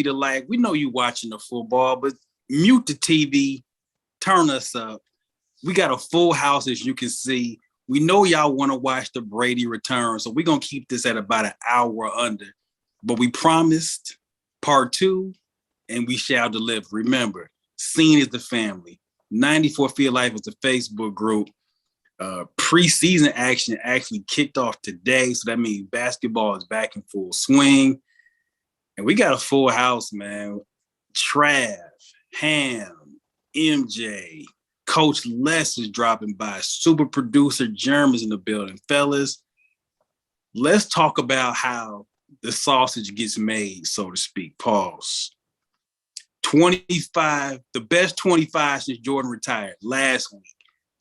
the like. We know you watching the football, but mute the TV, turn us up. We got a full house, as you can see. We know y'all want to watch the Brady return, so we're going to keep this at about an hour under. But we promised part 2, and we shall deliver. Remember, Scen is the family. 94 Field Life is the Facebook group. Preseason action actually kicked off today, so that means basketball is back in full swing. And we got a full house, man. Trav, Ham, MJ, Coach Les is dropping by. Super producer Jerm is in the building. Fellas, let's talk about how the sausage gets made, so to speak. Pause. 25, the best 25 since Jordan retired last week.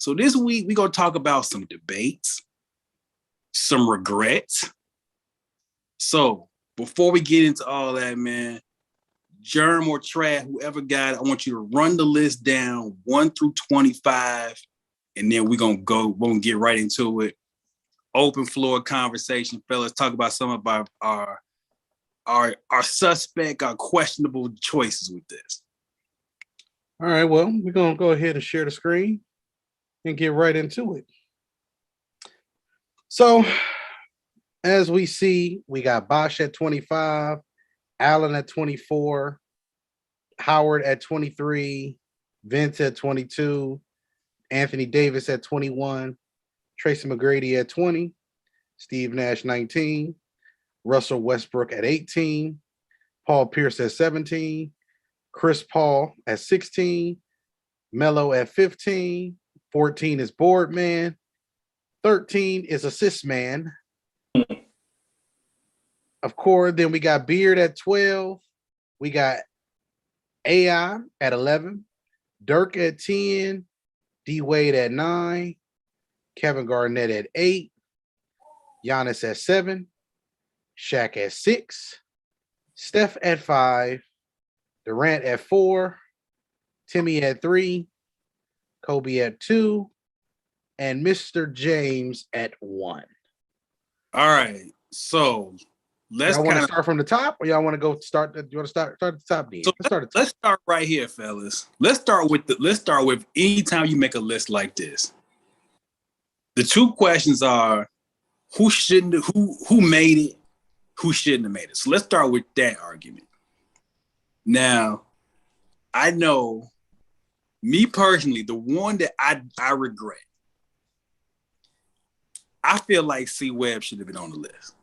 So this week, we're going to talk about some debates, some regrets. So before we get into all that, man, Jerm or Trav, whoever got it, I want you to run the list down 1 through 25, and then we're going to get right into it. Open floor conversation, fellas. Talk about some of our suspect, our questionable choices with this. All right, well, we're going to go ahead and share the screen and get right into it. So, as we see, we got Bosch at 25, Allen at 24, Howard at 23, Vince at 22, Anthony Davis at 21, Tracy McGrady at 20, Steve Nash 19, Russell Westbrook at 18, Paul Pierce at 17, Chris Paul at 16, Melo at 15, 14 is Boardman, 13 is Assist Man. Of course, then we got Beard at 12, we got AI at 11, Dirk at 10, D Wade at 9, Kevin Garnett at 8, Giannis at 7, Shaq at 6, Steph at 5, Durant at 4, Timmy at 3, Kobe at 2, and Mr. James at 1. All right, so let's want to start from the top, or y'all want to go start? You want to start at the top? Then so let's start right here, fellas. Let's start with anytime you make a list like this. The two questions are who made it, who shouldn't have made it. So let's start with that argument. Now, I know me personally, the one that I regret, I feel like C Webb should have been on the list.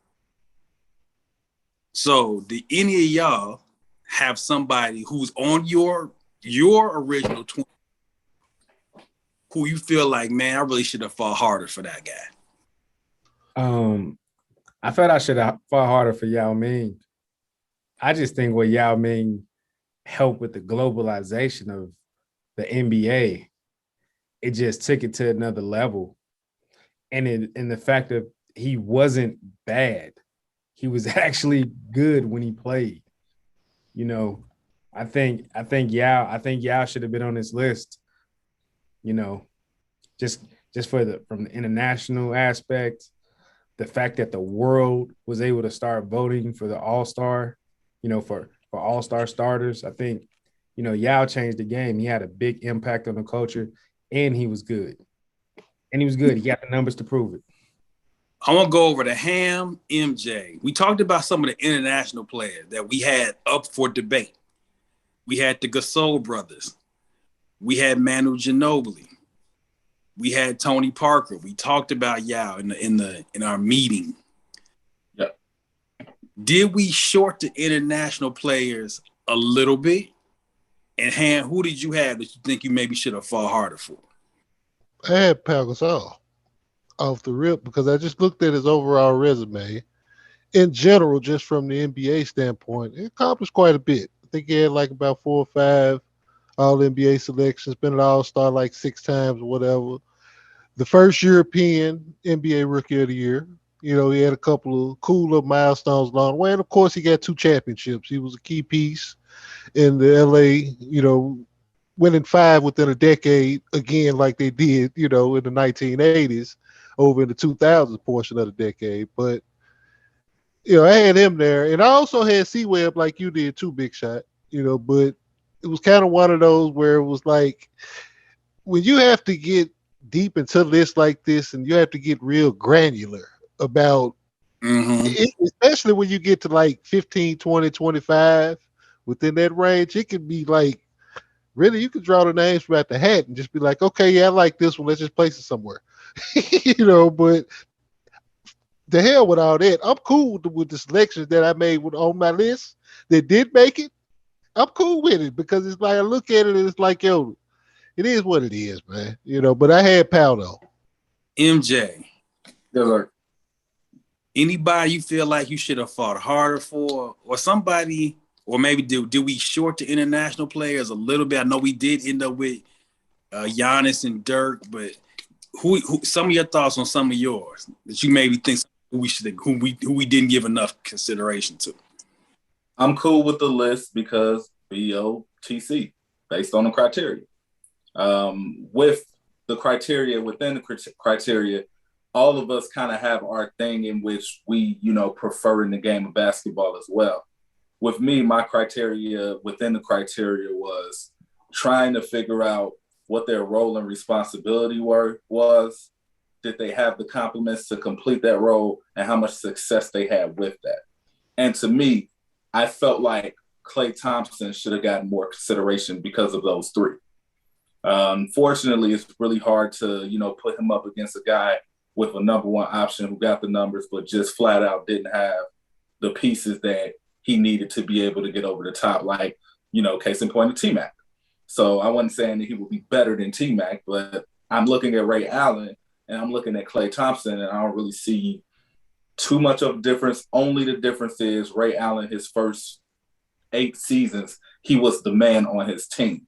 So, do any of y'all have somebody who's on your original 20 who you feel like, man, I really should have fought harder for that guy? I felt I should have fought harder for Yao Ming. I just think what Yao Ming helped with the globalization of the NBA, it just took it to another level. And the fact that he wasn't bad. He was actually good when he played. You know, I think Yao should have been on this list. You know, just from the international aspect, the fact that the world was able to start voting for the All-Star, you know, for All-Star starters. I think, you know, Yao changed the game. He had a big impact on the culture, and he was good. He got the numbers to prove it. I want to go over to Ham, MJ. We talked about some of the international players that we had up for debate. We had the Gasol brothers. We had Manu Ginobili. We had Tony Parker. We talked about Yao in our meeting. Yep. Did we short the international players a little bit? And Ham, who did you have that you think you maybe should have fought harder for? I had Pau Gasol off the rip because I just looked at his overall resume. In general, just from the NBA standpoint, it accomplished quite a bit. I think he had like about 4 or 5 All-NBA selections, been an All-Star like 6 times or whatever. The first European NBA Rookie of the Year. You know, he had a couple of cool little milestones along the way. And, of course, he got 2 championships. He was a key piece in the LA, you know, winning 5 within a decade, again, like they did, you know, in the 1980s over in the 2000s portion of the decade. But I had him there, and I also had C-Web like you did too, Big Shot. But it was kind of one of those where it was like when you have to get deep into lists like this, and you have to get real granular about it, especially when you get to like 15, 20, 25 within that range, it can be like really you can draw the names from out the hat and just be like, okay, yeah, I like this one. Let's just place it somewhere. But the hell with all that. I'm cool with the selections that I made on my list that did make it. I'm cool with it because it's like I look at it and it's like, yo, it is what it is, man. But I had Powell though. MJ, Yes, sir. anybody you feel like you should have fought harder for, or somebody, or maybe did we short the international players a little bit? I know we did end up with Giannis and Dirk, but who some of your thoughts on some of yours that you maybe think who we didn't give enough consideration to? I'm cool with the list because BOTC, based on the criteria. With the criteria, within the criteria, all of us kind of have our thing in which we, prefer in the game of basketball as well. With me, my criteria within the criteria was trying to figure out what their role and responsibility was. Did they have the complements to complete that role, and how much success they had with that? And to me, I felt like Klay Thompson should have gotten more consideration because of those three. Unfortunately, it's really hard to, put him up against a guy with a number one option who got the numbers, but just flat out didn't have the pieces that he needed to be able to get over the top, like, case in point of T-Mac. So I wasn't saying that he would be better than T-Mac, but I'm looking at Ray Allen and I'm looking at Klay Thompson, and I don't really see too much of a difference. Only the difference is Ray Allen, his first 8 seasons, he was the man on his team.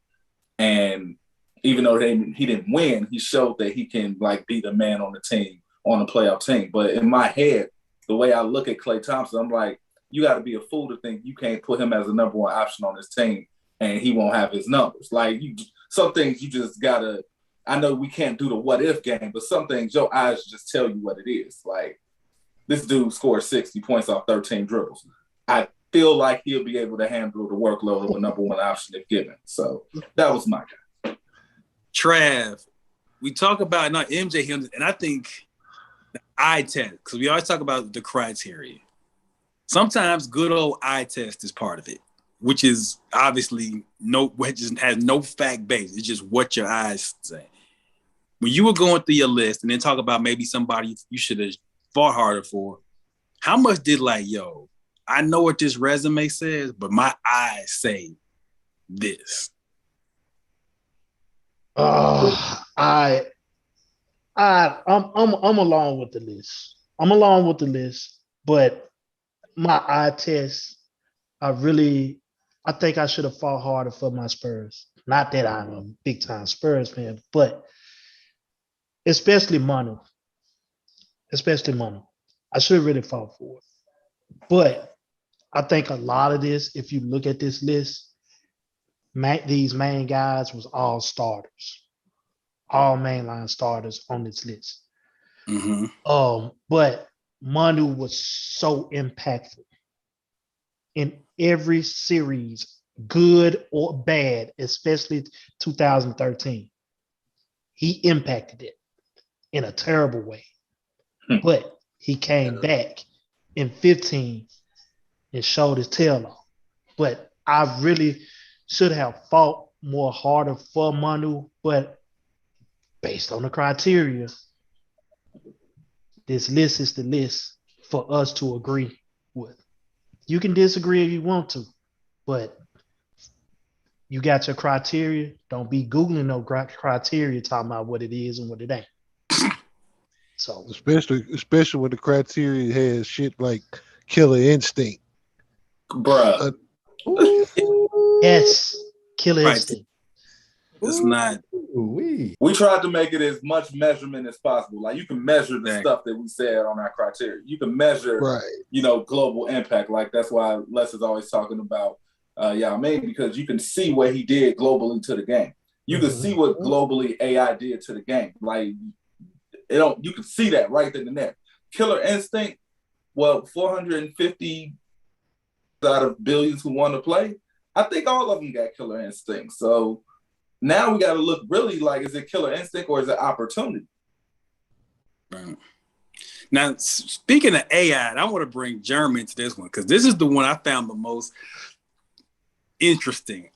And even though he didn't win, he showed that he can be the man on the team, on a playoff team. But in my head, the way I look at Klay Thompson, I'm like, you got to be a fool to think you can't put him as a number one option on this team and he won't have his numbers. Some things you just got to, I know we can't do the what if game, but some things your eyes just tell you what it is. Like, this dude scored 60 points off 13 dribbles. I feel like he'll be able to handle the workload of a number one option if given. So that was my guy. Trav, we talk about not MJ, and I think the eye test, because we always talk about the criteria. Sometimes good old eye test is part of it, which is obviously has no fact base. It's just what your eyes say. When you were going through your list and then talk about maybe somebody you should have fought harder for, how much did I know what this resume says, but my eyes say this? I'm along with the list. But my eye test, I think I should have fought harder for my Spurs. Not that I'm a big time Spurs fan, but especially Manu. I should have really fought for it. But I think a lot of this, if you look at this list, these main guys was all starters, all mainline starters on this list. Mm-hmm. But Manu was so impactful in every series, good or bad, especially 2013. He impacted it in a terrible way. But he came back in 15 and showed his tail off. But I really should have fought more harder for Manu, but based on the criteria, this list is the list for us to agree with. You can disagree if you want to, but you got your criteria. Don't be Googling no criteria talking about what it is and what it ain't. So especially when the criteria has shit like killer instinct. Bruh. Yes, killer instinct. It's not. We tried to make it as much measurement as possible. Like, you can measure the stuff that we said on our criteria. You can measure, global impact. Like, that's why Les is always talking about Yao Ming, because you can see what he did globally to the game. You can see what globally AI did to the game. Like, you can see that right then and there. Killer instinct, 450 out of billions who want to play, I think all of them got killer instinct. So now we got to look really like, is it killer instinct or is it opportunity? Right. Now, speaking of AI, I want to bring Jeremy into this one because this is the one I found the most interesting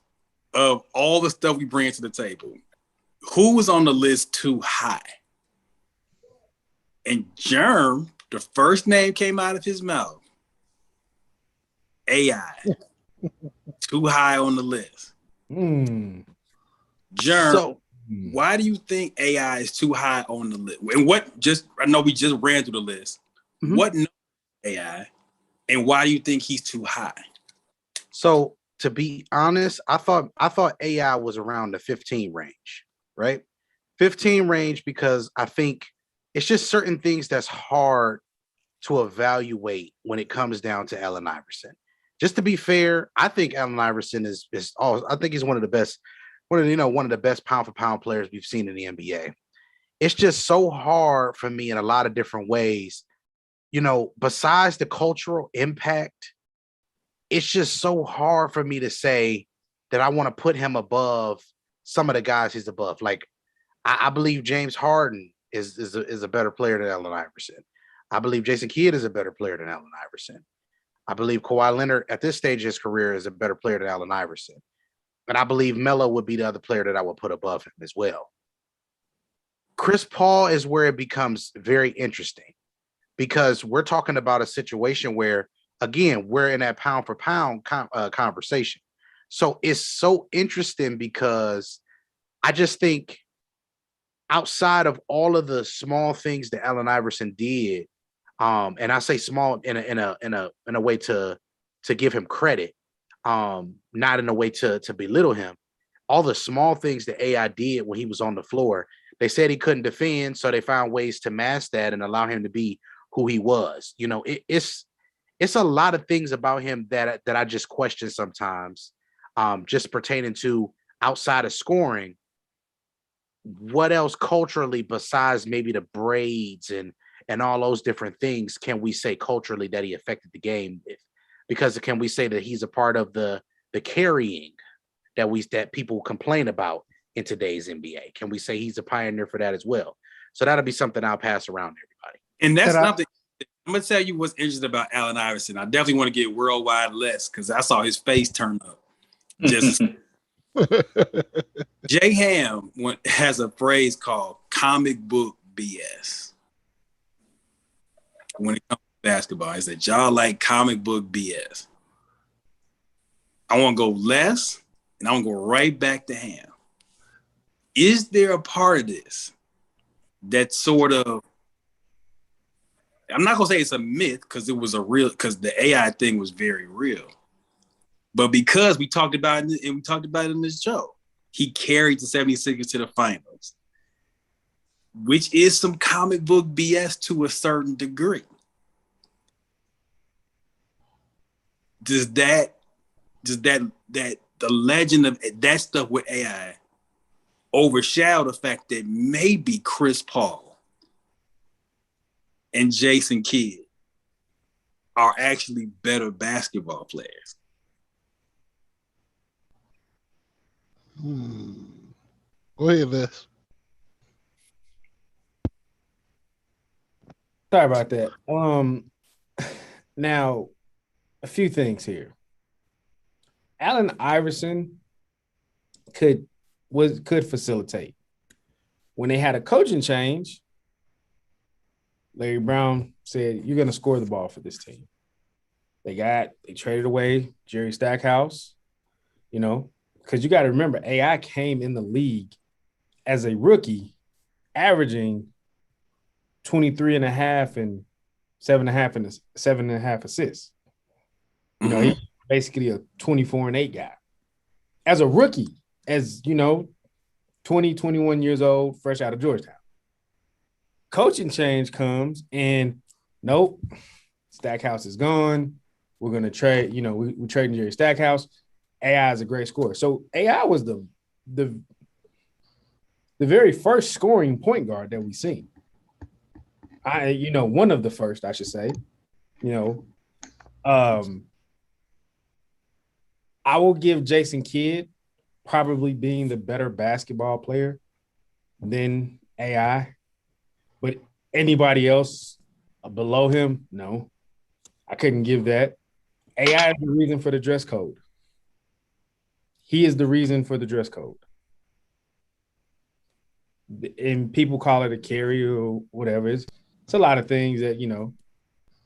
of all the stuff we bring to the table. Who was on the list too high? And Germ, the first name came out of his mouth. AI. Too high on the list. Germ, So why do you think AI is too high on the list? And I know we just ran through the list. Mhm. What AI? And why do you think he's too high? So to be honest, I thought AI was around the 15 range, right? 15 range because I think it's just certain things that's hard to evaluate when it comes down to Allen Iverson. Just to be fair, I think Allen Iverson is I think he's one of the best pound for pound players we've seen in the NBA. It's just so hard for me in a lot of different ways. Besides the cultural impact, it's just so hard for me to say that I want to put him above some of the guys he's above. Like, I believe James Harden is a better player than Allen Iverson. I believe Jason Kidd is a better player than Allen Iverson. I believe Kawhi Leonard at this stage of his career is a better player than Allen Iverson. And I believe Melo would be the other player that I would put above him as well. Chris Paul is where it becomes very interesting because we're talking about a situation where, again, we're in that pound for pound conversation. So it's so interesting because I just think outside of all of the small things that Allen Iverson did, and I say small in a way to give him credit, not in a way to belittle him. All the small things that AI did when he was on the floor, they said he couldn't defend, so they found ways to mask that and allow him to be who he was. It's a lot of things about him that I just question sometimes, just pertaining to outside of scoring. What else culturally besides maybe the braids and all those different things can we say culturally that he affected the game with? Because can we say that he's a part of the carrying that people complain about in today's NBA? Can we say he's a pioneer for that as well? So that'll be something I'll pass around to everybody. And that's something I'm gonna tell you what's interesting about Allen Iverson. I definitely want to get worldwide less because I saw his face turn up. Just Jay Ham has a phrase called comic book BS. When it comes to basketball, he said, y'all like comic book BS. I want to go less, and I want to go right back to Ham. Is there a part of this that sort of, I'm not going to say it's a myth because because the AI thing was very real. But because we talked about it, and we talked about it in this show, he carried the 76ers to the finals, which is some comic book BS to a certain degree. Does the legend of that stuff with AI overshadow the fact that maybe Chris Paul and Jason Kidd are actually better basketball players? Go ahead, Les. Sorry about that. Now, a few things here. Allen Iverson could facilitate. When they had a coaching change, Larry Brown said, "You're going to score the ball for this team." They traded away Jerry Stackhouse, because you got to remember, AI came in the league as a rookie, averaging 23 and a half and 7.5 assists. He's basically a 24 and 8 guy. As a rookie, 20, 21 years old, fresh out of Georgetown. Coaching change comes and nope, Stackhouse is gone. We're going to trade, we're trading Jerry Stackhouse. AI is a great scorer. So AI was the very first scoring point guard that we seen. One of the first, I should say. You know, I will give Jason Kidd probably being the better basketball player than AI, but anybody else below him, no, I couldn't give that. AI is the reason for the dress code. He is the reason for the dress code. And people call it a carrier or whatever. It's a lot of things that, you know,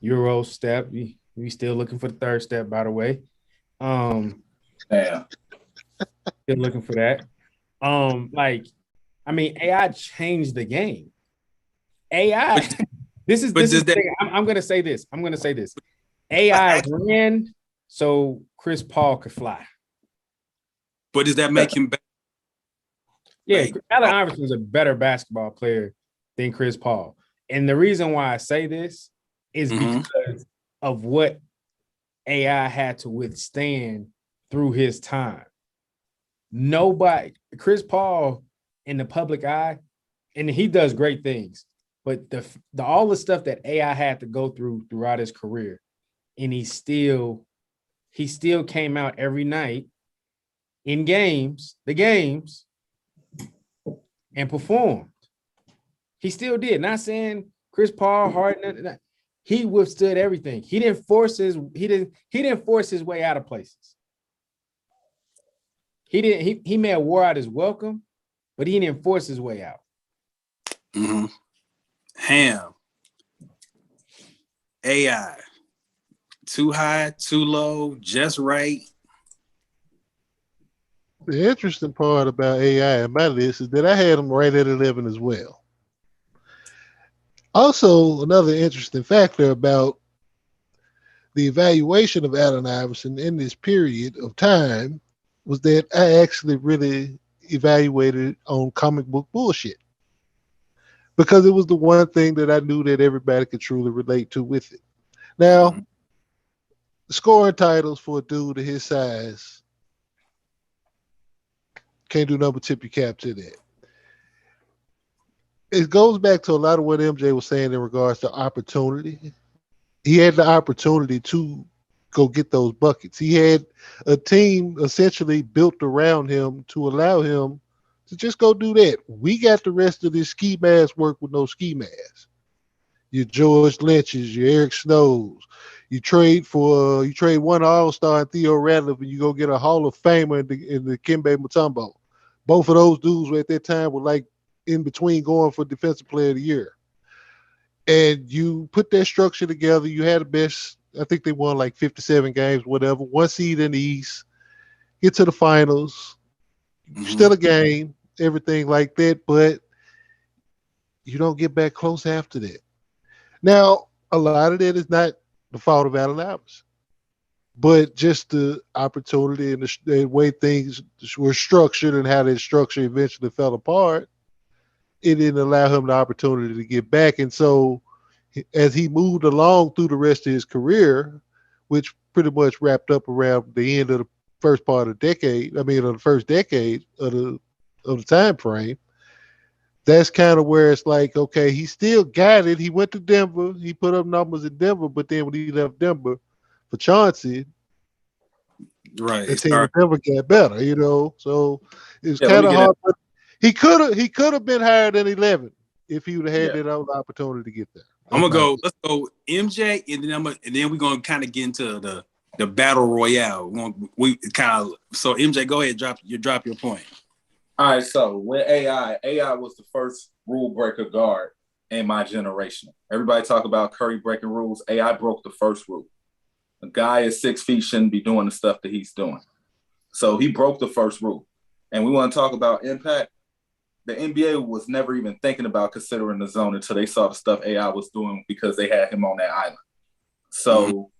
Euro step. We still looking for the third step, by the way. Yeah. Still looking for that. AI changed the game. AI. This is the thing. I'm gonna say this. AI ran so Chris Paul could fly. But does that make him better? Yeah, Allen Iverson is a better basketball player than Chris Paul. And the reason why I say this is because of what AI had to withstand through his time. Chris Paul in the public eye, and he does great things, but all the stuff that AI had to go through throughout his career, and he still came out every night in the games, and performed. He still did. Not saying Chris Paul, Harden, he withstood everything. He didn't force his way out of places. He may have wore out his welcome, but he didn't force his way out. Mm-hmm. Ham. AI. Too high, too low, just right. The interesting part about AI in my list is that I had them right at 11 as well. Also, another interesting factor about the evaluation of Allen Iverson in this period of time was that I actually really evaluated on comic book bullshit, because it was the one thing that I knew that everybody could truly relate to with it. Now, scoring titles for a dude of his size, can't do nothing but tip your cap to that. It goes back to a lot of what MJ was saying in regards to opportunity. He had the opportunity to go get those buckets. He had a team essentially built around him to allow him to just go do that. We got the rest of this ski mask work with no ski mask. Your George Lynch's, your Eric Snows. You trade one All-Star and Theo Radcliffe, and you go get a Hall of Famer in the Kembe Mutombo. Both of those dudes at that time were like in between going for Defensive Player of the Year. And you put that structure together. You had the best. I think they won like 57 games, whatever. One seed in the East. Get to the finals. Still a game. Everything like that. But you don't get back close after that. Now, a lot of that is not the fault of Allen Iverson, but just the opportunity and the way things were structured and how that structure eventually fell apart. It didn't allow him the opportunity to get back. And so as he moved along through the rest of his career, which pretty much wrapped up around the end of the first part of the decade, of the first decade of the time frame, that's kind of where it's like, okay, he still got it. He went to Denver. He put up numbers in Denver, but then when he left Denver for Chauncey, right, the team in Denver got better, you know. So it's kind of hard. But he could have been higher than 11 if he would have had that other opportunity to get there. Let's go MJ, and then we're gonna kind of get into the battle royale. So MJ, go ahead, drop your point. All right, so with AI was the first rule breaker guard in my generation. Everybody talk about Curry breaking rules. AI broke the first rule. A guy is 6 feet shouldn't be doing the stuff that he's doing. So he broke the first rule. And we want to talk about impact. The NBA was never even thinking about considering the zone until they saw the stuff AI was doing because they had him on that island. So,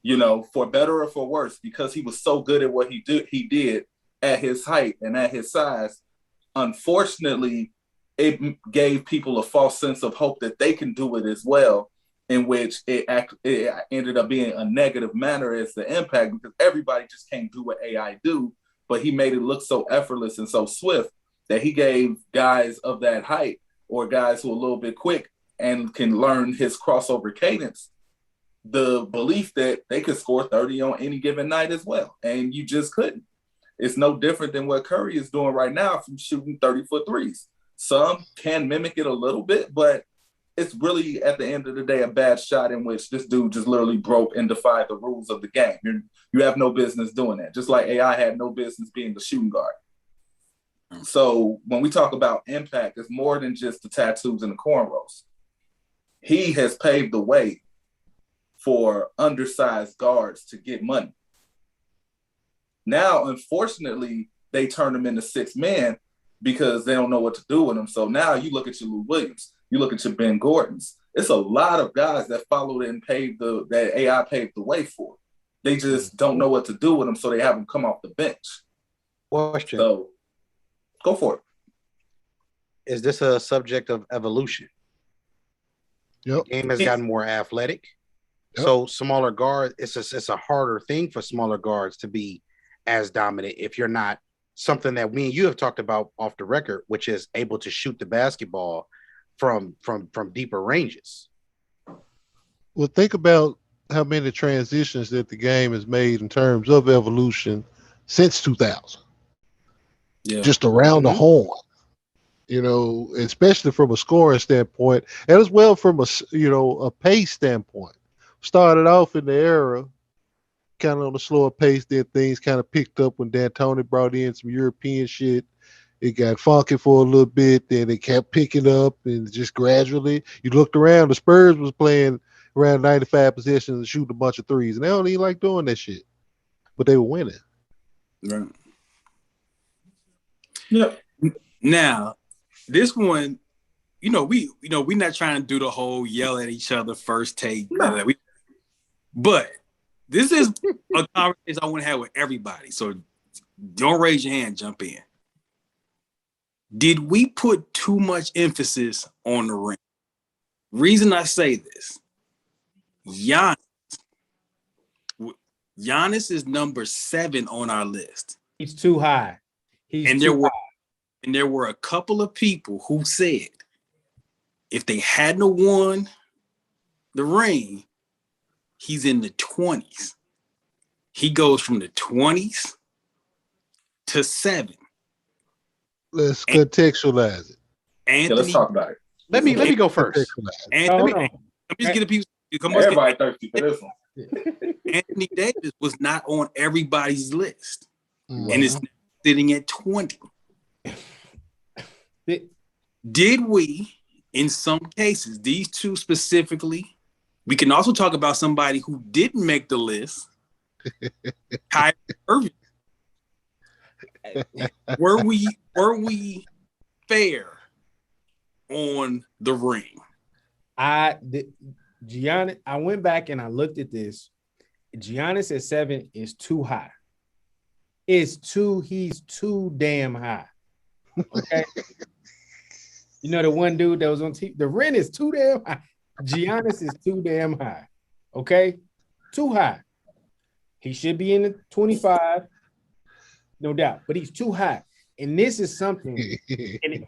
you know, for better or for worse, because he was so good at what he did at his height and at his size, unfortunately, it gave people a false sense of hope that they can do it as well, in which it ended up being a negative manner as the impact, because everybody just can't do what AI do, but he made it look so effortless and so swift that he gave guys of that height or guys who are a little bit quick and can learn his crossover cadence the belief that they could score 30 on any given night as well. And you just couldn't. It's no different than what Curry is doing right now from shooting 30-foot threes. Some can mimic it a little bit, but it's really, at the end of the day, a bad shot in which this dude just literally broke and defied the rules of the game. You have no business doing that, just like AI had no business being the shooting guard. So when we talk about impact, it's more than just the tattoos and the cornrows. He has paved the way for undersized guards to get money. Now, unfortunately, they turn them into 6 men because they don't know what to do with them. So now you look at your Lou Williams, you look at your Ben Gordons. It's a lot of guys that followed and that AI paved the way for. They just don't know what to do with them, so they have them come off the bench. Question. So go for it. Is this a subject of evolution? Yep. The game has gotten more athletic. Yep. So smaller guards, it's a harder thing for smaller guards to be as dominant if you're not something that me and you have talked about off the record, which is able to shoot the basketball from deeper ranges. Well, think about how many transitions that the game has made in terms of evolution since 2000. Yeah. Just around the horn, especially from a scoring standpoint, and as well from a pace standpoint. Started off in the era kind of on a slower pace, then things kind of picked up when D'Antoni brought in some European shit. It got funky for a little bit, then it kept picking up, and just gradually, you looked around, the Spurs was playing around 95 possessions and shooting a bunch of threes, and they don't even like doing that shit, but they were winning. Right. Yeah. Now, this one, we're not trying to do the whole yell at each other first take. No. But this is a conversation I want to have with everybody. So don't raise your hand, jump in. Did we put too much emphasis on the ring? Reason I say this, Giannis is number 7 on our list. He's too high. There were a couple of people who said if they hadn't won the ring, he's in the 20s. He goes from the 20s to 7. Let's contextualize it. Anthony, Let's talk about it. Let me go first. Anthony, let me just get a piece. Everybody thirsty for this one. Anthony Davis was not on everybody's list, Wow. and it's sitting at 20. Did we, in some cases, these two specifically, we can also talk about somebody who didn't make the list, Kyrie Irving. Were we fair on the ring? Giannis, I went back and I looked at this. Giannis at 7 is too high. He's too damn high. Okay. The one dude that was on TV, the rent is too damn high. Giannis is too damn high. Okay. Too high. He should be in the 25, no doubt, but he's too high. And this is something,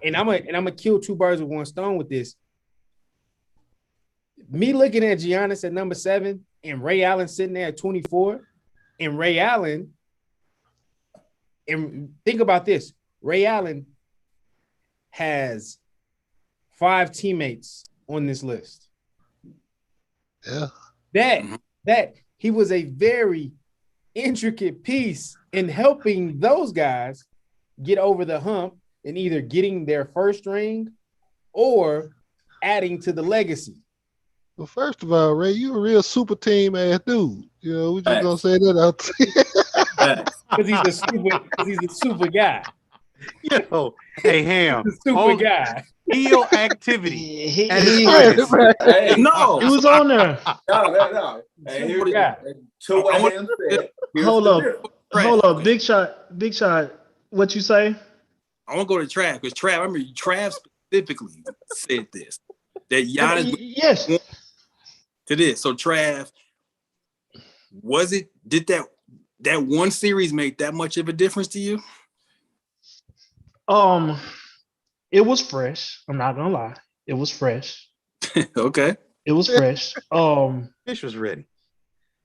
and I'm gonna kill 2 birds with 1 stone with this. Me looking at Giannis at number 7 and Ray Allen sitting there at 24, and Ray Allen, and think about this, Ray Allen has 5 teammates on this list. Yeah. That he was a very intricate piece in helping those guys get over the hump and either getting their first ring or adding to the legacy. Well, first of all, Ray, you a real super team ass dude. We just gonna say that out. Because he's a super guy. Yo, hey Ham, He's a super guy. heel activity. He No, he was on there. No. Hey, Super guy. To what Ham said, here's Hold the up. deal. Big shot. What you say? I want to go to Trav because Trav, I remember Trav specifically said this, that Giannis Yes. to this. So Trav, did that one series make that much of a difference to you? It was fresh. I'm not gonna lie. It was fresh. Okay. It was fresh. Fish was ready.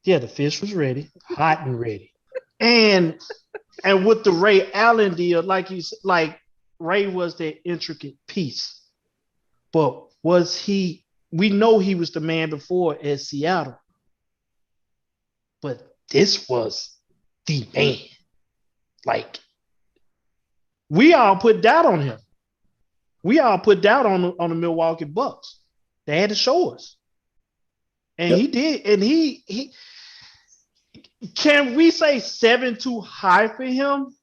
Yeah, the fish was ready, hot and ready. And with the Ray Allen deal, like you said, like Ray was that intricate piece. But was he? We know he was the man before at Seattle, but this was the man. Like we all put doubt on him. We all put doubt on the Milwaukee Bucks. They had to show us, and he did. And he can we say 7 too high for him?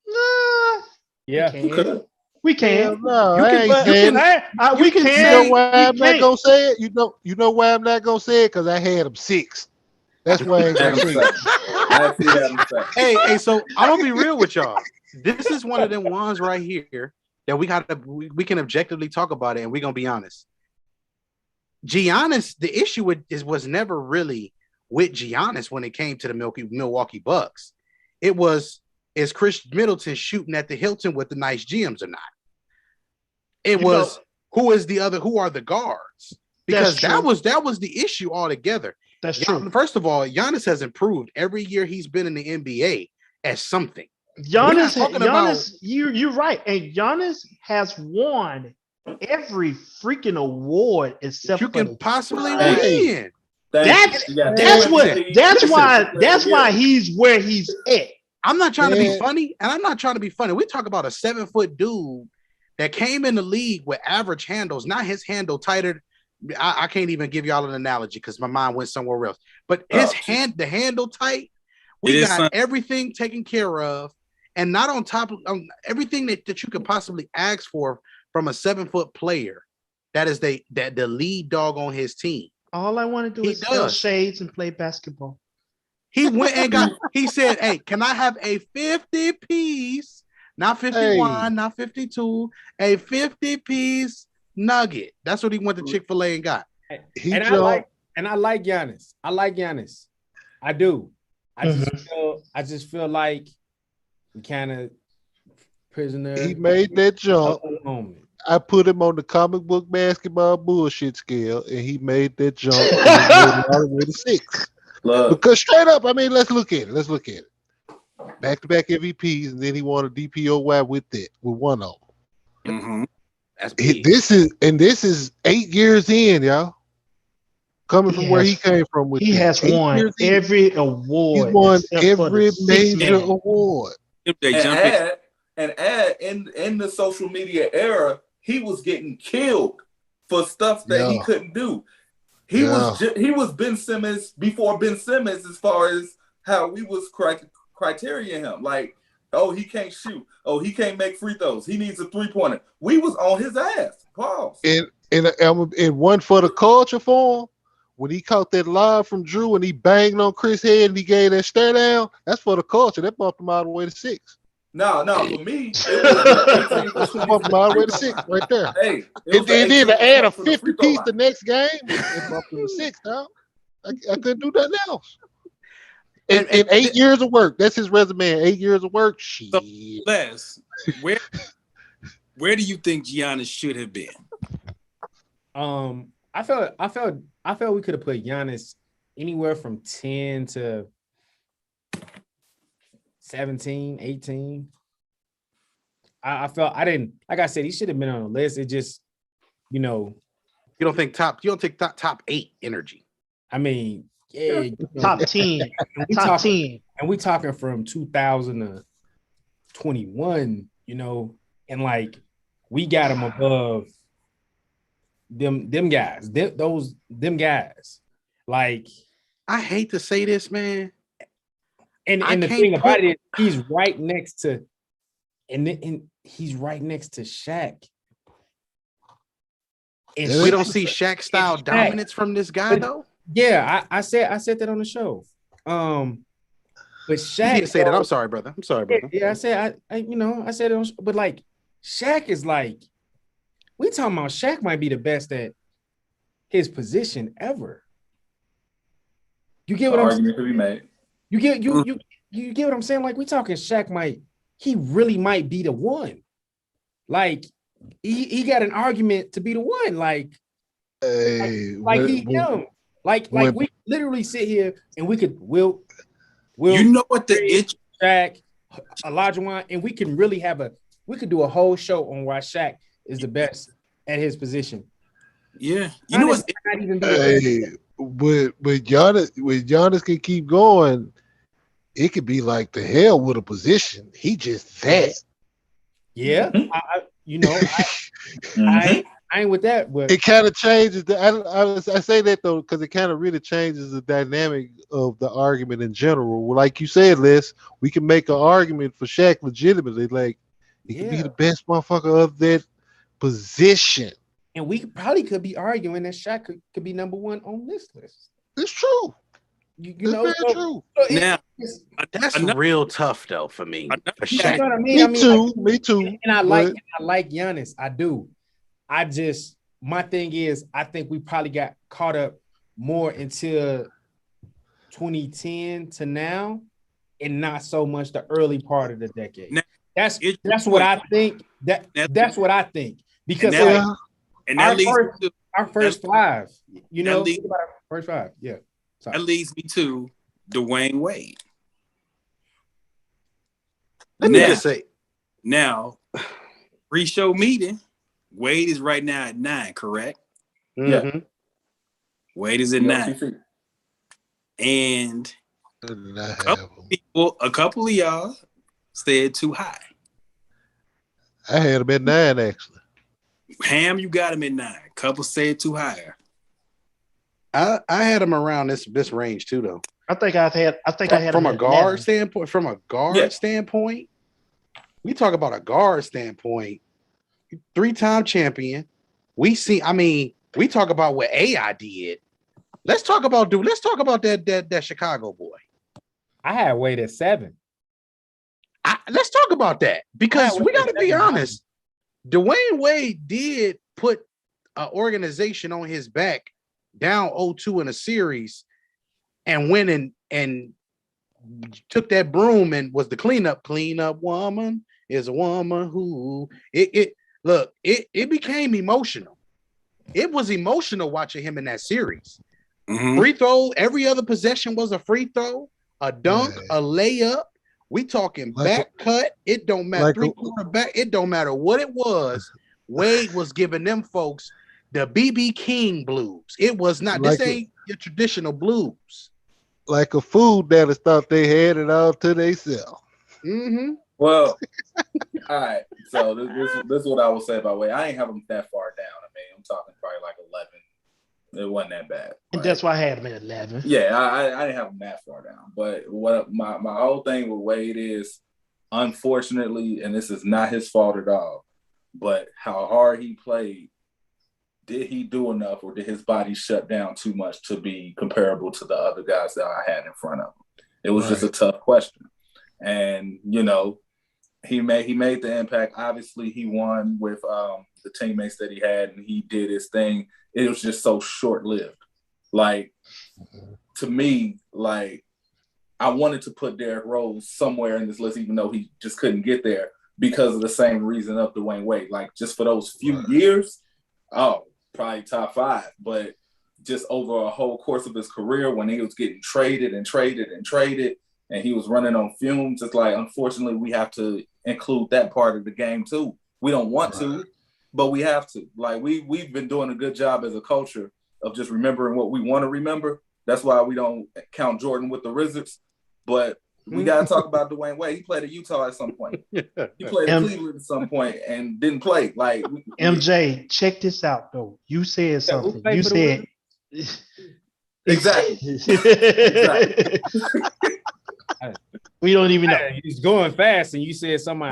Nah, Yeah. You could. we can. Hell no, You I can- ain't But saying it. we you can You can. know why I'm we not can't. gonna say it? You know why I'm not gonna say it? Because I had him 6. That's why I ain't gonna Adam say it. second. I actually had him second. Hey, so I'm gonna be real with y'all. This is one of them ones right here that we can objectively talk about it, and we're gonna be honest. Giannis, the issue was never really with Giannis when it came to the Milwaukee Bucks. It was, is Chris Middleton shooting at the Hilton with the nice GMs or not? It was who are the guards? Because that was the issue altogether. That's true. First of all, Giannis has improved every year he's been in the NBA as something. Giannis, you're right. And Giannis has won every freaking award except You for can possibly Hey. win. That's why he's where he's at. I'm not trying to be Man. funny, and I'm not trying to be funny. We talk about a 7-foot dude that came in the league with average handles, not his handle tighter. I can't even give y'all an analogy because my mind went somewhere else. But the handle tight, we got everything taken care of, and not on top of everything that you could possibly ask for from a 7-foot player. That is the lead dog on his team. All I want to do is sell shades and play basketball. He went and he said, hey, can I have a 50 piece, not 51, not 52, a 50 piece nugget? That's what he went to Chick-fil-A and got. I like Giannis. I like Giannis. I do. I just feel like we kind of prisoner. He made that jump. I put him on the comic book basketball bullshit scale, and he made that jump all the way to 6. Because straight up, I mean, let's look at it. Back-to-back MVPs, and then he won a DPOY with one of them. Mm-hmm. That's big. This is 8 years in, y'all. Coming from where he came from with he has won every award. He's won every major award. And in the social media era, he was getting killed for stuff that he couldn't do. He was Ben Simmons before Ben Simmons as far as how we was criteria him. Like, oh, he can't shoot. Oh, he can't make free throws. He needs a 3-pointer. We was on his ass. Pause. And one for the culture for him, when he caught that lob from Drew and he banged on Chris' head and he gave that stare down, that's for the culture. That bumped him all the way to 6. No, for me, it was 18 bumped him all the way to 6 right there. Hey, and then to add a 50 piece the next game, it bumped him to 6, dog. I couldn't do nothing else. And 8 years of work. That's his resume. 8 years of work. Shit. So, Les, where do you think Giannis should have been? I felt we could have put Giannis anywhere from 10 to 17, 18. I felt I didn't, like I said, he should have been on the list. It just, you don't think top 8 energy. I mean, yeah, top 10. Top 10. And we talking from 2021, and like we got him above them guys. Them guys. Like, I hate to say this, man. And the thing about it is he's right next to he's right next to Shaq. And we don't see Shaq style dominance from this guy, though. Yeah, I said that on the show. But Shaq, you need to say that. I'm sorry, brother. Yeah, I said I said it on, but like Shaq is like, we talking about Shaq might be the best at his position ever. You get what I'm saying? You get what I'm saying? Like, we talking Shaq he really might be the one. Like, he got an argument to be the one. Like, Hey, Like he when, him. Like when we literally sit here and we could Will You know what the Craig, itch? Shaq, Olajuwon, and we can really we could do a whole show on why Shaq is the best at his position. Yeah, you know what's Not even be a hey, when Giannis can keep going, it could be like the hell with a position. He just that. yeah. Mhm. I ain't with that, but It kind of changes. I say that though because it kind of really changes the dynamic of the argument in general. Well, like you said, Les, we can make an argument for Shaq legitimately. Like he could be the best motherfucker of that position. and we probably could be arguing that Shaq could be number one on this list. It's true. You It's know, very so, true. now? That's Another, real tough though for me. another For you fact, know Shaq. what I mean? Me too. And I But like Giannis. I do. My thing is, I think we probably got caught up more until 2010 to now, and not so much the early part of the decade. now That's it's that's your what point. I think. That's what I think. Because that- like and that leads me to our first five, that leads- first five, yeah. Sorry. that leads me to Dwayne Wade. Let me Now, just say, now, pre-show meeting, Wade is right now at 9, correct? mhm. Wade is at 9, TC. and I did not a have him. a couple of y'all said too high. I had him at 9 actually. Ham, you got him at 9. Couple said too high. I had him around this range too though. I think I had From him a at guard 11. standpoint, standpoint, we talk about a guard standpoint, 3-time champion. We talk about what AI did. Let's talk about that Chicago boy. I had Wade at 7. Let's talk about that because Wade we got to at be 7. honest. Dwayne Wade did put an organization on his back down 0-2 in a series and went and took that broom and was the cleanup woman is a woman who it became emotional. It was emotional watching him in that series. Mhm. Free throw, every other possession was a free throw, a dunk, Right. a layup. We talking back cut. It don't matter. 3-quarter back. It don't matter what it was. Wade was giving them folks the BB King blues. It was not. This ain't your traditional blues. Like a food that has thought they had it all to themselves. Mm-hmm. Well, all right. So this is what I will say about Wade. I ain't have him that far down. I mean, I'm talking probably like 11. It wasn't that bad. And that's why I had him at 11. Yeah, I didn't have him that far down. But what my whole thing with Wade is, unfortunately, and this is not his fault at all, but how hard he played, did he do enough or did his body shut down too much to be comparable to the other guys that I had in front of him? It was just a tough question. And, he made the impact. Obviously, he won with the teammates that he had, and he did his thing. It was just so short-lived. Like, to me, like, I wanted to put Derrick Rose somewhere in this list, even though he just couldn't get there because of the same reason of Dwayne Wade. Like, just for those few years, probably top 5. But just over a whole course of his career, when he was getting traded, and he was running on fumes, it's like, unfortunately, we have to include that part of the game too. We don't want to, but we have to. Like, we've been doing a good job as a culture of just remembering what we want to remember. That's why we don't count Jordan with the Wizards. But we got to talk about Dwayne Wade. He played at Utah at some point. He played at Cleveland at some point and didn't play. Like, MJ, check this out though. You said something. You said exactly. exactly. We don't even know. He's going fast, and you said something.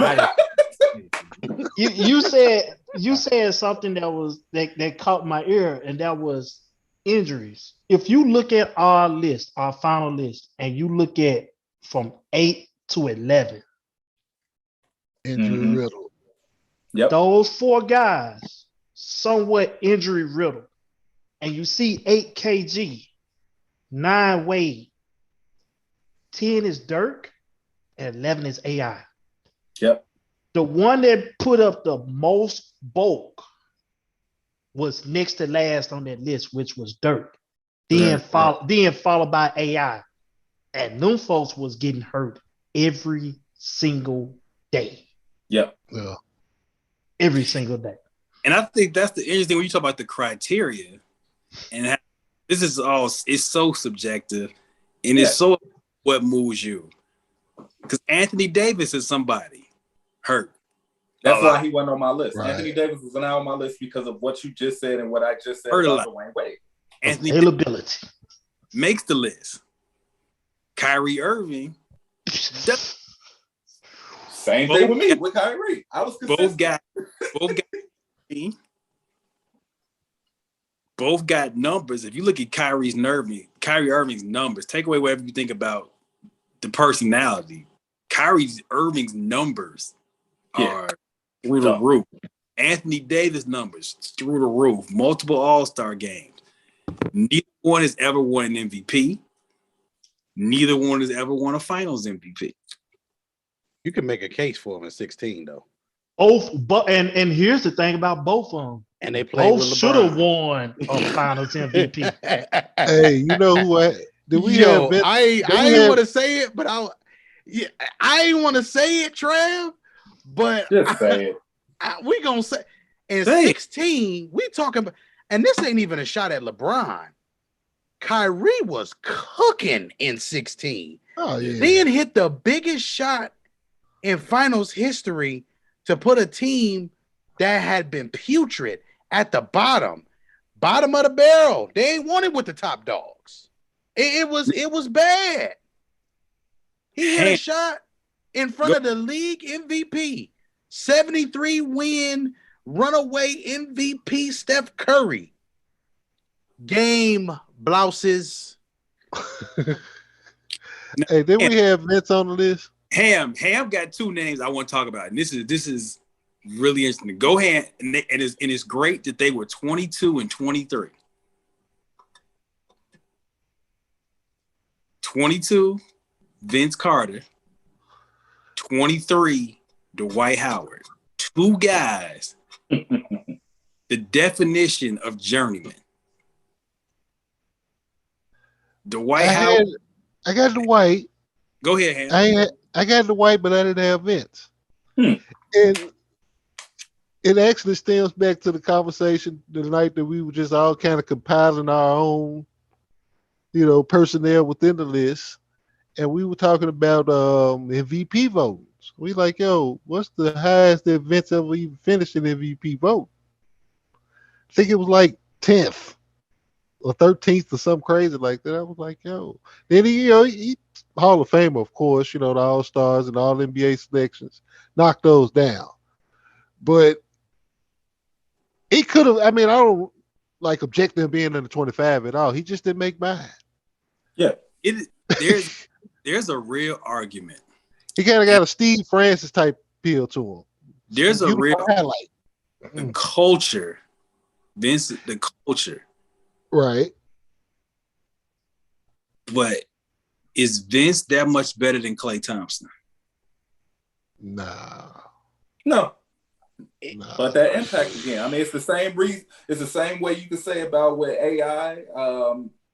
You said something that caught my ear, and that was injuries. If you look at our list, our final list, and you look at from 8 to 11, Injury riddle. Yep. Those 4 guys somewhat injury riddled, and you see 8 KG, 9 Wade, 10 is Dirk, and 11 is AI. Yep. The one that put up the most bulk was next to last on that list, which was Dirk. Then followed by AI. And them folks was getting hurt every single day. Yep. Yeah. Every single day. And I think that's the interesting when you talk about the criteria. And how, this is all, it's so subjective. And it's so what moves you. Because Anthony Davis is somebody hurt. That's why he wasn't on my list. Right. Anthony Davis was not on my list because of what you just said and what I just said Hurt a about lot. Dwayne Wade. Anthony Availability. makes the list. Kyrie Irving does. Same thing with me with Kyrie. I was consistent. Both got numbers. If you look at Kyrie Irving's numbers, take away whatever you think about the personality. Kyrie Irving's numbers are through the roof. Anthony Davis numbers through the roof. Multiple All-Star games. Neither one has ever won an MVP. Neither one has ever won a Finals MVP. You can make a case for him at 16, though. Both, but and here's the thing about both of them. And they played Both with should have LeBron. won a Finals MVP. Hey, you know who? I ain't want to say it, but I ain't want to say it, Trav. But Just say it. We gonna say in Say 16, we talking about, and this ain't even a shot at LeBron. Kyrie was cooking in 16. Oh yeah. Then hit the biggest shot in finals history to put a team that had been putrid at the bottom of the barrel. They ain't won it with the top dogs. It was bad. He hit a shot in front of the league MVP, 73 win runaway MVP Steph Curry. Game blouses. Hey, did we have Vince on the list? Ham got two names I want to talk about, and this is really interesting. Go ahead, and it's great that they were 22 and 23. 22, Vince Carter. 23, Dwight Howard. Two guys, the definition of journeyman. Dwight Howard. I got Dwight. Go ahead, Ham. I got Dwight, but I didn't have Vince. And it actually stems back to the conversation the night that we were just all kind of compiling our own, personnel within the list. And we were talking about MVP votes. We like, yo, what's the highest that Vince ever even finished an MVP vote? I think it was like 10th or 13th or something crazy like that. I was like, yo. Then he Hall of Famer, of course, the All-Stars and all NBA selections, knocked those down. But he could have, I don't like object to him being in the 25 at all. He just didn't make mine. Yeah. There's a real argument. He kind of got a Steve Francis type feel to him. There's a real highlight. The culture, Vince, the culture. Right. But is Vince that much better than Klay Thompson? Nah. No. But that impact again. It's the same reason. It's the same way you can say about with AI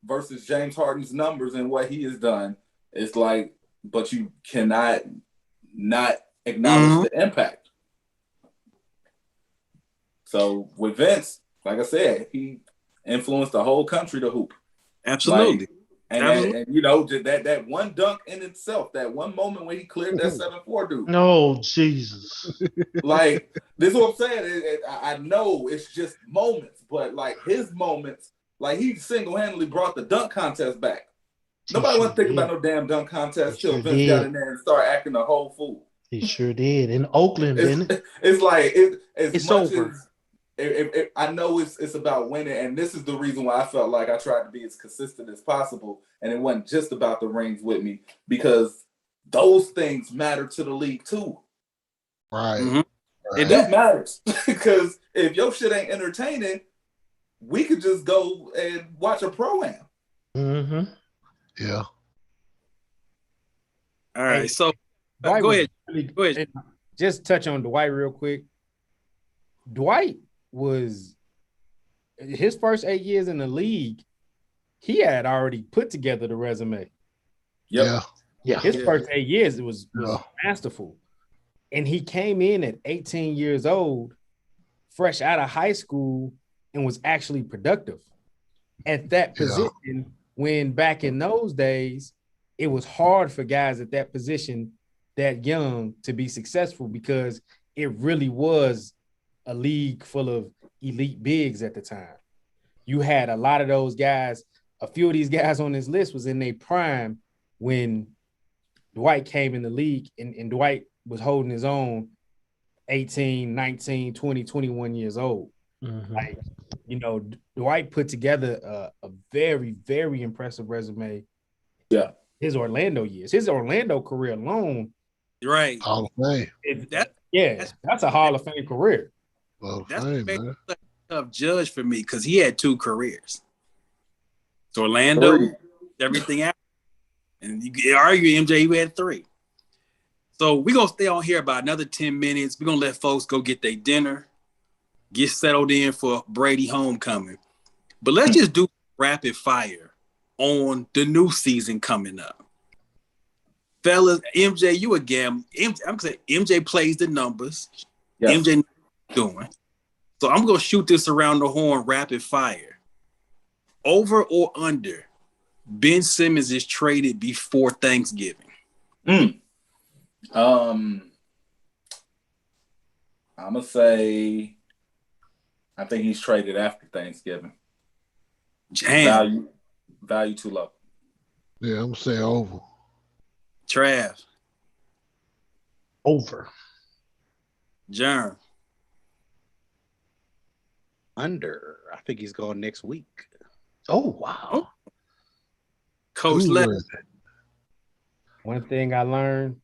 versus James Harden's numbers and what he has done. It's like, but you cannot not acknowledge the impact. So with Vince, like I said, he influenced the whole country to hoop. Absolutely. And that one dunk in itself, that one moment when he cleared that 7-4 dude. No, Jesus. Like, this is what I'm saying. I know it's just moments, but like his moments, like he single-handedly brought the dunk contest back. Nobody wants to think about no damn dunk contest till Vince got in there and started acting a whole fool. He sure did. In Oakland, didn't it? It's like, it's over. I know it's about winning, and this is the reason why I felt like I tried to be as consistent as possible, and it wasn't just about the rings with me, because those things matter to the league too. Right. Mm-hmm. Right. That matters, because if your shit ain't entertaining, we could just go and watch a pro-am. Mm-hmm. Yeah. All right. So Dwight go ahead. Go ahead. Just touch on Dwight real quick. Dwight was his first 8 years in the league, he had already put together the resume. Yeah. Yeah. His first 8 years, it was Yeah. masterful. And he came in at 18 years old, fresh out of high school, and was actually productive at that position. When back in those days, it was hard for guys at that position that young to be successful because it really was a league full of elite bigs at the time. You had a lot of those guys, a few of these guys on this list was in their prime when Dwight came in the league, and Dwight was holding his own 18, 19, 20, 21 years old. Mhm. Like, Dwight put together a very, very impressive resume. Yeah. His Orlando years, his Orlando career alone. Right. Hall of Fame. That's a Hall of Fame career. Hall of That's Fame, man. a tough judge for me because he had 2 careers. So Orlando, 3. everything out. And you can argue MJ, he had 3. So we're going to stay on here about another 10 minutes. We're going to let folks go get their dinner, get settled in for Brady homecoming. But let's just do rapid fire on the new season coming up. Fellas, MJ, you a gambler. I'm going to say MJ plays the numbers. Yes. MJ knows what he's doing. So I'm going to shoot this around the horn rapid fire. Over or under, Ben Simmons is traded before Thanksgiving. I'm gonna say I think he's traded after Thanksgiving. Damn. Value too low. Yeah, I'm gonna say over. Trav. Over. Jerm. Under. I think he's going next week. Oh, wow. Coach Ooh, Lett. One thing I learned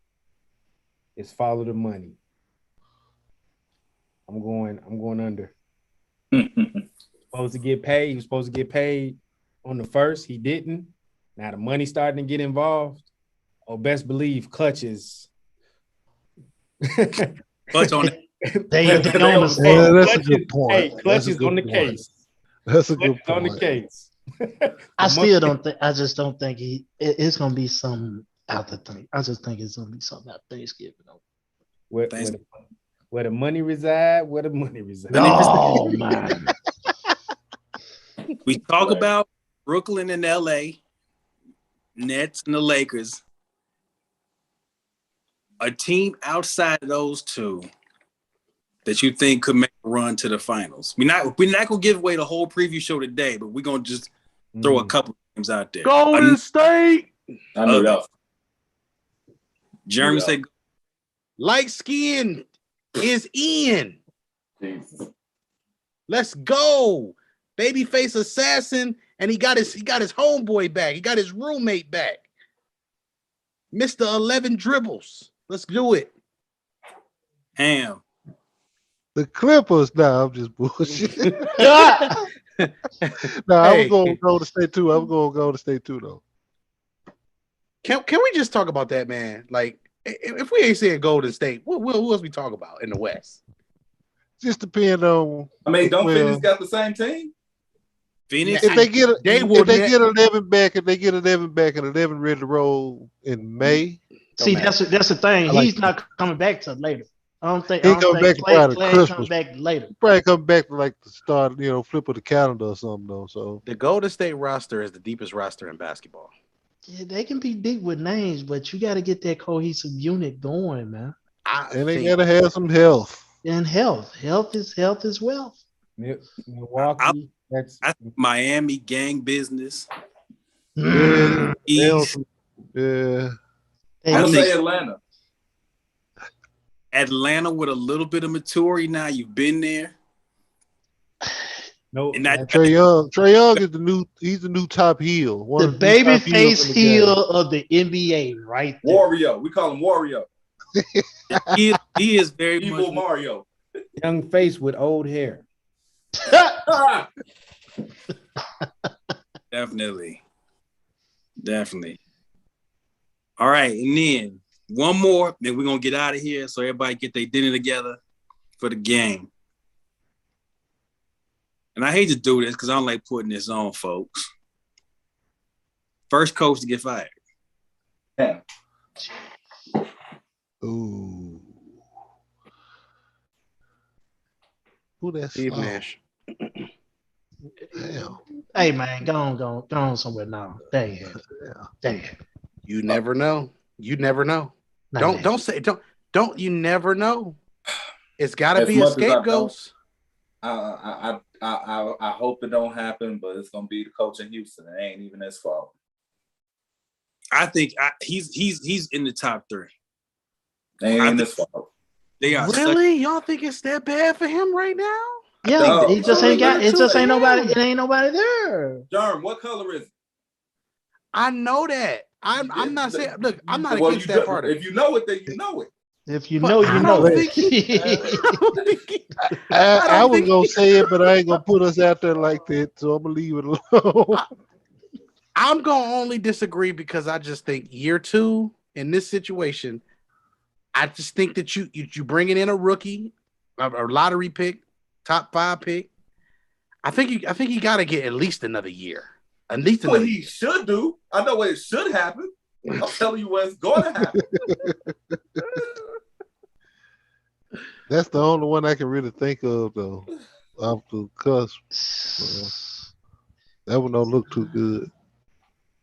is follow the money. I'm going under. Supposed to get paid. He was supposed to get paid on the first. He didn't. Now the money starting to get involved. Oh, best believe clutches. Clutch on it. They on the Yeah, that's a Clutches- good point. Hey, That's clutch a is good on the point. case. That's a Clutch good is on the point. case. I still don't think. I just don't think it's gonna be something out the thing. I just think it's gonna be something out Thanksgiving. Where the money reside, where the money reside. Oh man. We talk about Brooklyn and LA, Nets and the Lakers. A team outside of those two that you think could make a run to the finals. We're not gonna give away the whole preview show today, but we're gonna just throw a couple games out there. Golden State. I knew that. Jeremy Yeah. said Light skin is in. Jesus. Let's go. Babyface assassin. And he got his homeboy back. He got his roommate back. Mr. 11 dribbles. Let's do it. Ham. The Clippers. Nah, I'm just bullshit. God. I Hey. was going to go to State 2. I'm going to go to State 2, though. Can we just talk about that, man? Like, if we ain't saying Golden State, what else we talk about in the West? Just depend on. I mean, don't Well, Phoenix got the same team? Phoenix. If they get They 11 back, and 11 ready to roll in May, See, that's the thing. I like He's not coming back till later. I don't think. He coming back Clay prior to come Christmas. back later. probably come back to like the start, flip of the calendar or something, though. So The Golden State roster is the deepest roster in basketball. Yeah, they can be deep with names, but you got to get that cohesive unit going, man. and they gotta have some health. And health is wealth. Milwaukee. That's I think Miami gang business. Yeah, East, yeah. Hey, I'm gonna think- say Atlanta. Atlanta with a little bit of maturity now. You've been there. no. And that- Trey Young is he's the new top heel. One the of new top baby heels face in the game. heel of the NBA, right there. Wario. We call him Wario. he is very Evil much Mario. young face with old hair. definitely. All right, and then one more, then we're gonna get out of here so everybody get their dinner together for the game. and I hate to do this because I don't like putting this on folks. First coach to get fired. Yeah. Ooh. Who that Steve slow? Nash. Damn. Hey man, go on somewhere now. Damn. Yeah. Damn. You never know. You never know. Nah, Don't you never know. It's gotta As be a much as I don't- scapegoat. I hope it don't happen, but it's gonna be the coach in Houston. It ain't even his fault. I think he's in the top 3. It ain't I even think- his fault. They are Really? Y'all think it's that bad for him right now? Yeah, No, it just no, ain't got. It just ain't to nobody. him. It ain't nobody there. Jerm, what color is it? I know that. I'm not saying. Look, I'm not Well, against that part of it. If you know it, then you know it. If you But know, I you don't know. think he- I don't was think gonna he- say it, but I ain't gonna put us out there like that, so I'm gonna leave it alone. I'm gonna only disagree because I just think year 2 in this situation, I just think that you bringing in a rookie, a lottery pick, top 5 pick. I think you got to get at least another year. At least What another he year. should do. I know what it should happen. I'm telling you what's going to happen. That's the only one I can really think of, though. Off the cusp, that one don't look too good.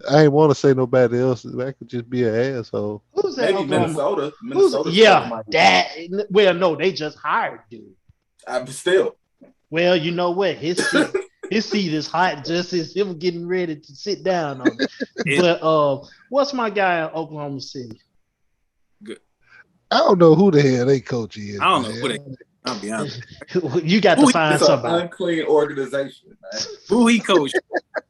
I ain't want to say nobody else. That could just be an asshole. Who's that? Maybe Oklahoma? Minnesota. Who's, Minnesota. yeah, that. Well, no, they just hired dude. I'm still. Well, you know what? His seat is hot just as him getting ready to sit down on it. But what's my guy in Oklahoma City? I don't know who the hell they coach is. I don't know man. who they. I'll be honest. You got to find It's an somebody. unclean organization, man. Who he coached?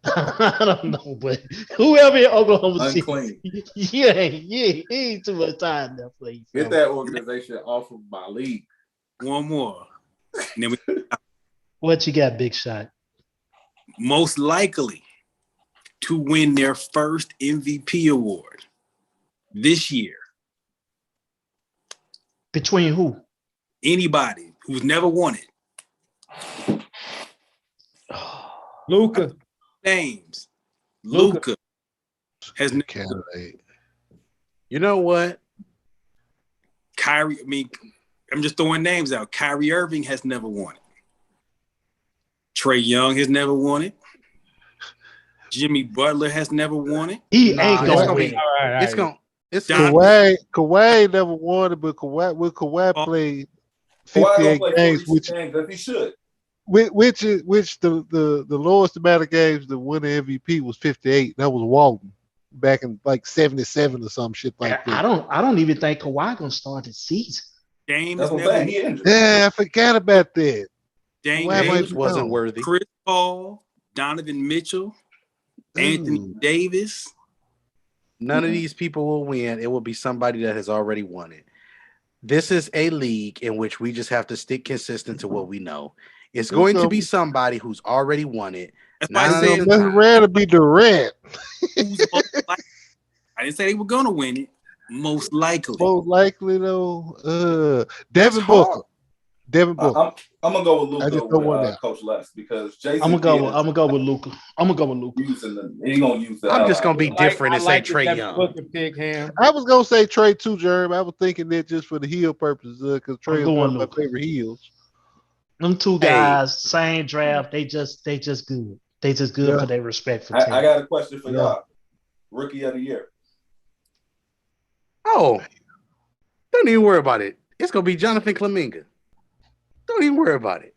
I don't know, but whoever in Oklahoma Unclean. City, you ain't too much time there for you. Get that organization off of my league. One more. And then we What you got, Big Shot? most likely to win their first MVP award this year. Between who? Anybody who's never won it. Luca. Names. Luka. Luka has never. Candidate. You know what? Kyrie. I mean, I'm just throwing names out. Kyrie Irving has never won it. Trae Young has never won it. Jimmy Butler has never won it. He Nah, ain't it's gonna gonna win. be- All right. It's going. It's Doc- Kawhi never won it, but Kawhi played Kawhi gonna 58 play games, 46 games if he should. which the lowest amount of games to win the MVP was 58. That was Walton back in like 77 or some shit like I that. don't even think Kawhi gonna start the season. Dame That's has what I'm never. saying. He injured. Yeah, I forgot about that. Dame, Kawhi might James be wasn't gone. worthy. Chris Paul, Donovan Mitchell, Anthony Ooh. Davis. None of these people will win. It will be somebody that has already won it. This is a league in which we just have to stick consistent to what we know. It's going to be somebody who's already won it. That's why I Nine said out of That's 10 rare to be Durant. who's most likely. I didn't say they were gonna win it. Most likely. Most likely though, That's Devin hard. Booker. Devin Booker. I'm gonna go with I Luka just don't want with that. Coach Les because Jason. I'm gonna go with Luca. I'm gonna go with Luca. Using the, he gonna use the. I'm just gonna be I different and say like Trae that Young. Booker pick him. I was gonna say Trey too, Jerm. I was thinking that just for the heel purposes, because Trey is going one of my Luka. favorite heels. Them two Hey. guys, same draft. They just good. They just good Yeah. for their respectful I team. got a question for Yeah. y'all. Rookie of the year. Oh, don't even worry about it. It's gonna be Jonathan Kuminga. Don't even worry about it.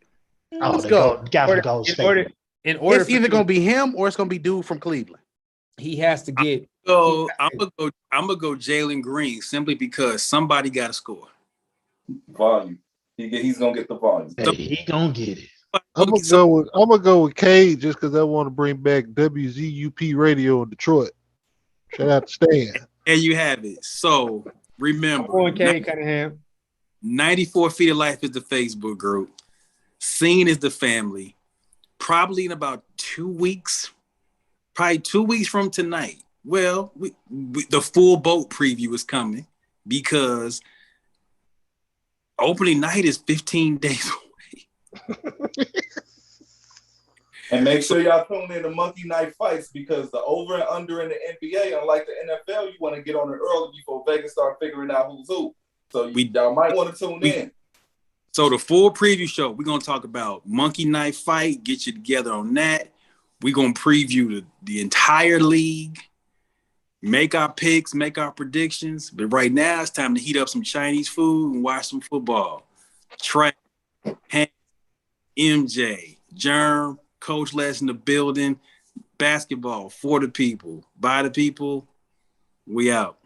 Oh, Let's they go. Guy from Gold State. In order It's for either him, gonna be him or it's gonna be dude from Cleveland. he has to get. So I'm gonna go Jalen Green simply because somebody got to score. Volume. He's gonna get the volume. Hey, he gonna get it. I'm gonna go with Cade just because I want to bring back WZUP radio in Detroit. Shout out to Stan. There you have it. So I'm remember, going Cade Cunningham. 94 Feet of Life is the Facebook group. Scene is the family. Probably in about 2 weeks, probably 2 weeks from tonight. Well, the full boat preview is coming because opening night is 15 days away. And make sure y'all tune in to Monkey Night Fights because the over and under in the NBA, unlike the NFL, you want to get on it early before Vegas start figuring out who's who. So y'all might want to tune in. So the full preview show, we're gonna talk about Monkey Night Fight. Get you together on that. We're gonna preview the entire league, make our picks, make our predictions. But right now, it's time to heat up some Chinese food and watch some football. Trey, MJ, Germ, Coach Les in the building. Basketball for the people, by the people. We out.